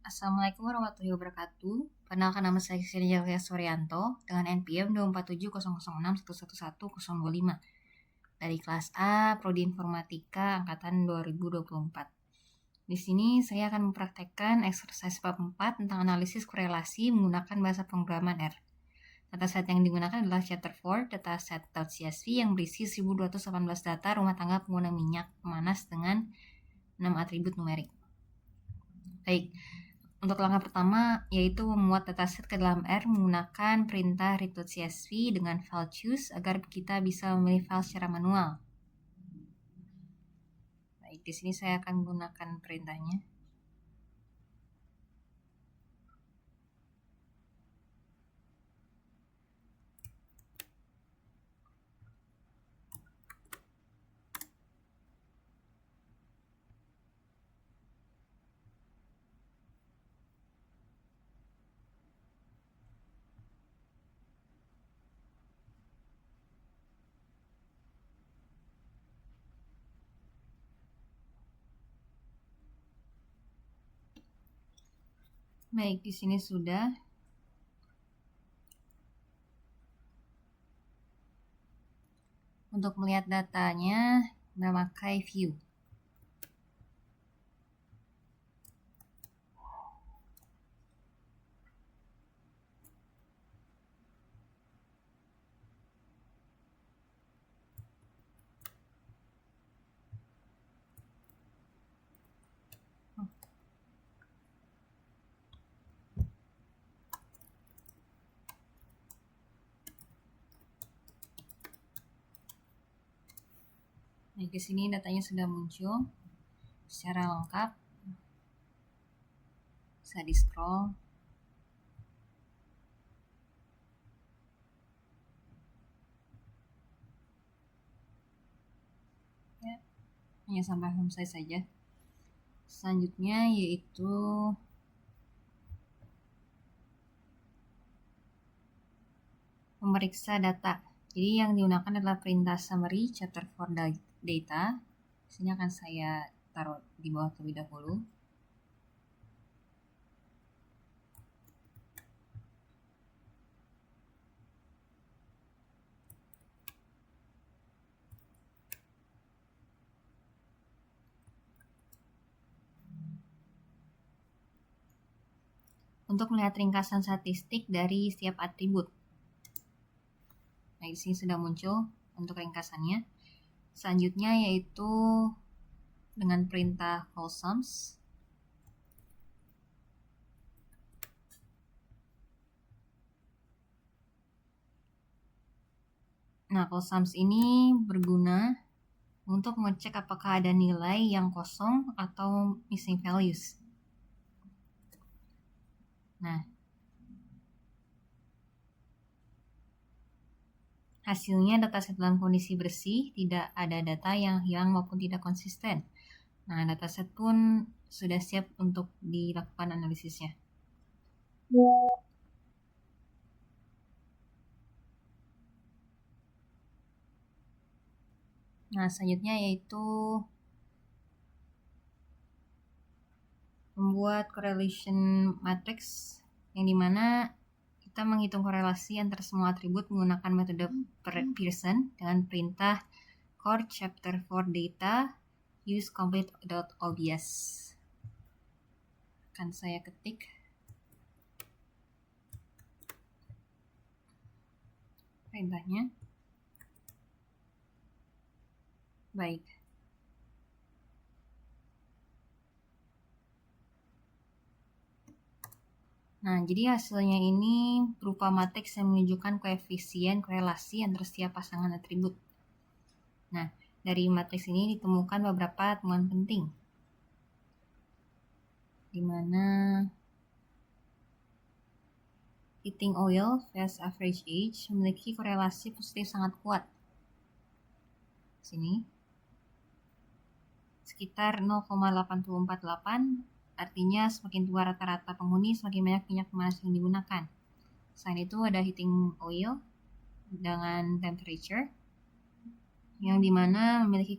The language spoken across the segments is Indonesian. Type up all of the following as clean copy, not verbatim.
Assalamualaikum warahmatullahi wabarakatuh. Perkenalkan nama saya Ksenia Suryanto dengan NPM 2470061111025 dari kelas A Prodi Informatika angkatan 2024. Di sini saya akan mempraktekkan exercise bab 4 tentang analisis korelasi menggunakan bahasa pemrograman R. Dataset yang digunakan adalah chapter 4 dataset.csv yang berisi 1218 data rumah tangga pengguna minyak pemanas dengan 6 atribut numerik. Baik, untuk langkah pertama yaitu membuat dataset ke dalam R menggunakan perintah read.csv dengan file choose agar kita bisa memilih file secara manual. Baik, di sini saya akan menggunakan perintahnya. Baik, di sini sudah. Untuk melihat datanya, memakai view. Baik, di sini datanya sudah muncul secara lengkap. Bisa di scroll. Ya, hanya sampai homesite saja. Selanjutnya yaitu memeriksa data. Jadi yang digunakan adalah perintah summary chapter 4 data. Di sini akan saya taruh di bawah terlebih dahulu. Untuk melihat ringkasan statistik dari setiap atribut. Nah, di sini sudah muncul untuk ringkasannya. Selanjutnya yaitu dengan perintah call sums. Nah, call sums ini berguna untuk mengecek apakah ada nilai yang kosong atau missing values. Nah, hasilnya dataset dalam kondisi bersih, tidak ada data yang hilang maupun tidak konsisten. Nah, dataset pun sudah siap untuk dilakukan analisisnya. Nah, selanjutnya yaitu membuat correlation matrix yang dimana kita menghitung korelasi antara semua atribut menggunakan metode Pearson dengan perintah core chapter 4 data use complete.obs. Akan saya ketik. Perintahnya. Baik. Nah, jadi hasilnya ini berupa matriks yang menunjukkan koefisien korelasi antara setiap pasangan atribut. Nah, dari matriks ini ditemukan beberapa temuan penting. Di mana heating oil versus average age memiliki korelasi positif sangat kuat. Sini. Sekitar 0,848, artinya semakin tua rata-rata penghuni, semakin banyak minyak pemanas yang digunakan. Selain itu ada heating oil dengan temperature, yang dimana memiliki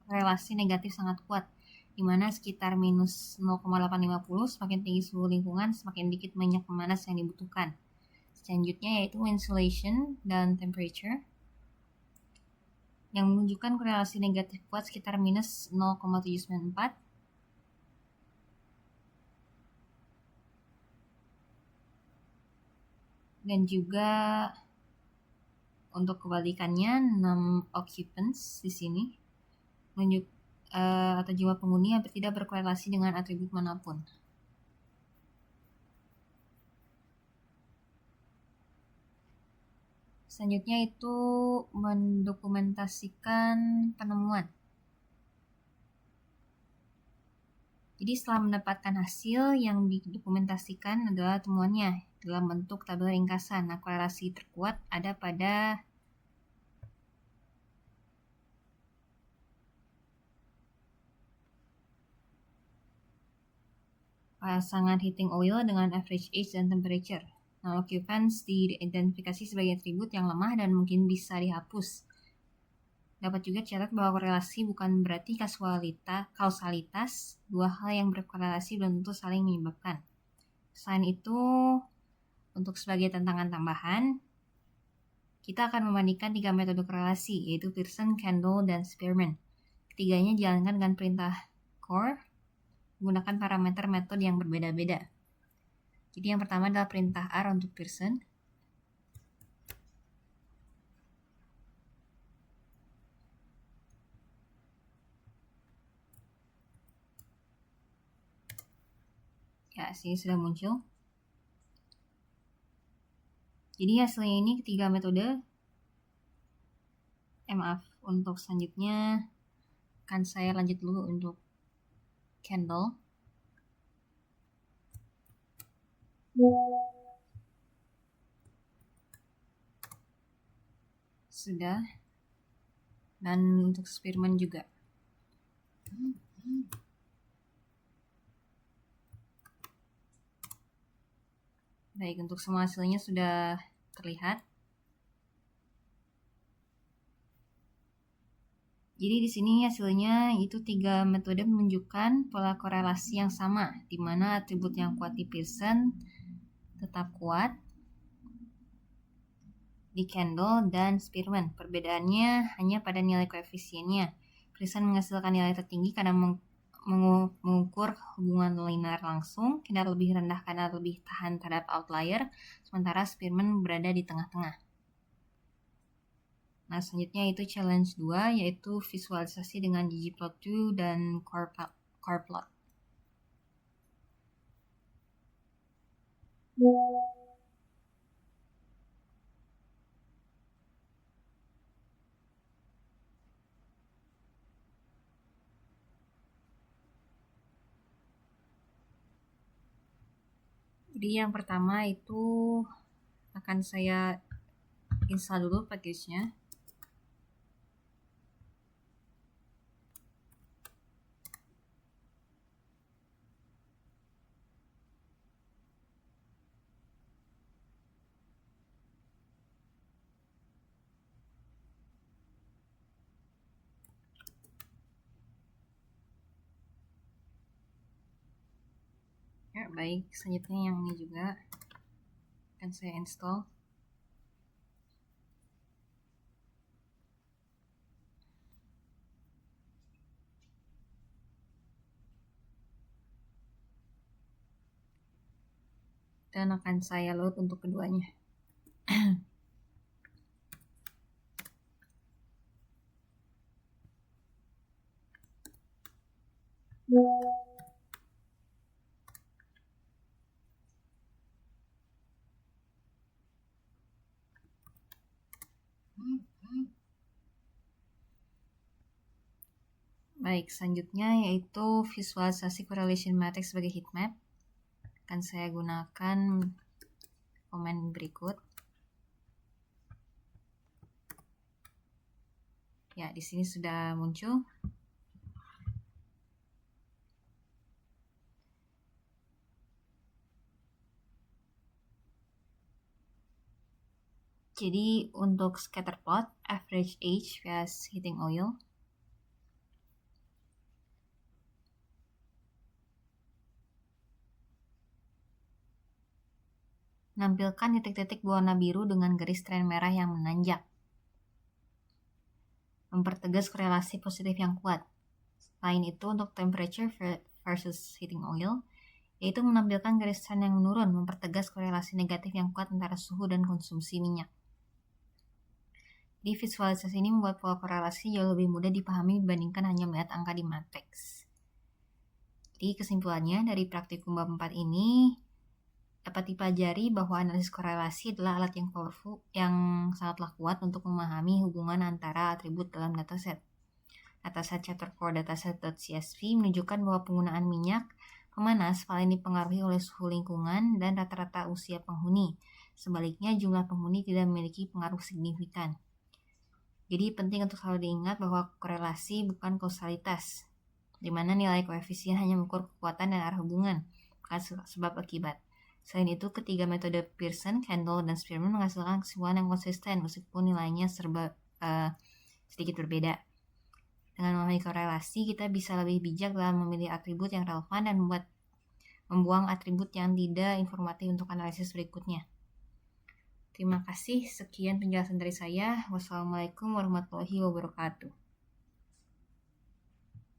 korelasi negatif sangat kuat. di mana sekitar minus 0,850 semakin tinggi suhu lingkungan, semakin dikit minyak pemanas yang dibutuhkan. Selanjutnya yaitu insulation dan temperature yang menunjukkan korelasi negatif kuat sekitar minus 0,794. Dan juga untuk kebalikannya 6 occupants di sini menunjuk atau jumlah penghuni hampir tidak berkorelasi dengan atribut manapun. Selanjutnya itu mendokumentasikan penemuan. Jadi setelah mendapatkan hasil yang didokumentasikan adalah temuannya dalam bentuk tabel ringkasan. Nah, korelasi terkuat ada pada pasangan heating oil dengan average age dan temperature. Nah, occupants diidentifikasi sebagai atribut yang lemah dan mungkin bisa dihapus. Dapat juga dicatat bahwa korelasi bukan berarti kausalitas. Dua hal yang berkorelasi belum tentu saling menyebabkan. Selain itu, untuk sebagai tantangan tambahan, kita akan membandingkan 3 metode korelasi, yaitu Pearson, Kendall, dan Spearman. Ketiganya dijalankan dengan perintah core, menggunakan parameter metode yang berbeda-beda. Jadi yang pertama adalah perintah R untuk Pearson. Ya, sini sudah muncul. Jadi hasilnya ini ketiga metode. Maaf, untuk selanjutnya akan saya lanjut dulu untuk Kendall. Sudah. Dan untuk Spearman juga. Baik, untuk semua hasilnya sudah terlihat. Jadi di sini hasilnya itu 3 metode menunjukkan pola korelasi yang sama, di mana atribut yang kuat di Pearson tetap kuat di Kendall dan Spearman. Perbedaannya hanya pada nilai koefisiennya. Pearson menghasilkan nilai tertinggi karena mengukur hubungan linear langsung, kinar lebih rendah karena lebih tahan terhadap outlier, sementara Spearman berada di tengah-tengah. Nah, selanjutnya itu challenge 2, yaitu visualisasi dengan ggplot2 dan core plot. Jadi yang pertama itu akan saya install dulu package-nya. Ya, baik, selanjutnya yang ini juga akan saya install. Dan akan saya load untuk keduanya. Baik, selanjutnya yaitu visualisasi correlation matrix sebagai heatmap. Akan saya gunakan komen berikut. Ya, di sini sudah muncul. Jadi untuk scatter plot, average age vs heating oil. menampilkan titik-titik berwarna biru dengan garis tren merah yang menanjak. Mempertegas korelasi positif yang kuat. Selain itu, untuk temperature versus heating oil, yaitu menampilkan garis tren yang menurun, mempertegas korelasi negatif yang kuat antara suhu dan konsumsi minyak. Di visualisasi ini membuat pola korelasi jauh lebih mudah dipahami dibandingkan hanya melihat angka di matriks. Jadi kesimpulannya dari praktikum bab 4 ini dapat dipelajari bahwa analisis korelasi adalah alat yang powerful yang sangatlah kuat untuk memahami hubungan antara atribut dalam dataset. Dataset chapter core dataset.csv menunjukkan bahwa penggunaan minyak pemanas paling dipengaruhi oleh suhu lingkungan dan rata-rata usia penghuni. Sebaliknya, jumlah penghuni tidak memiliki pengaruh signifikan. Jadi penting untuk selalu diingat bahwa korelasi bukan kausalitas, di mana nilai koefisien hanya mengukur kekuatan dan arah hubungan, bukan sebab akibat. Selain itu, ketiga metode Pearson, Kendall, dan Spearman menghasilkan kesimpulan yang konsisten meskipun nilainya sedikit berbeda. Dengan memahami korelasi, kita bisa lebih bijak dalam memilih atribut yang relevan dan membuang atribut yang tidak informatif untuk analisis berikutnya. Terima kasih, sekian penjelasan dari saya. Wassalamualaikum warahmatullahi wabarakatuh.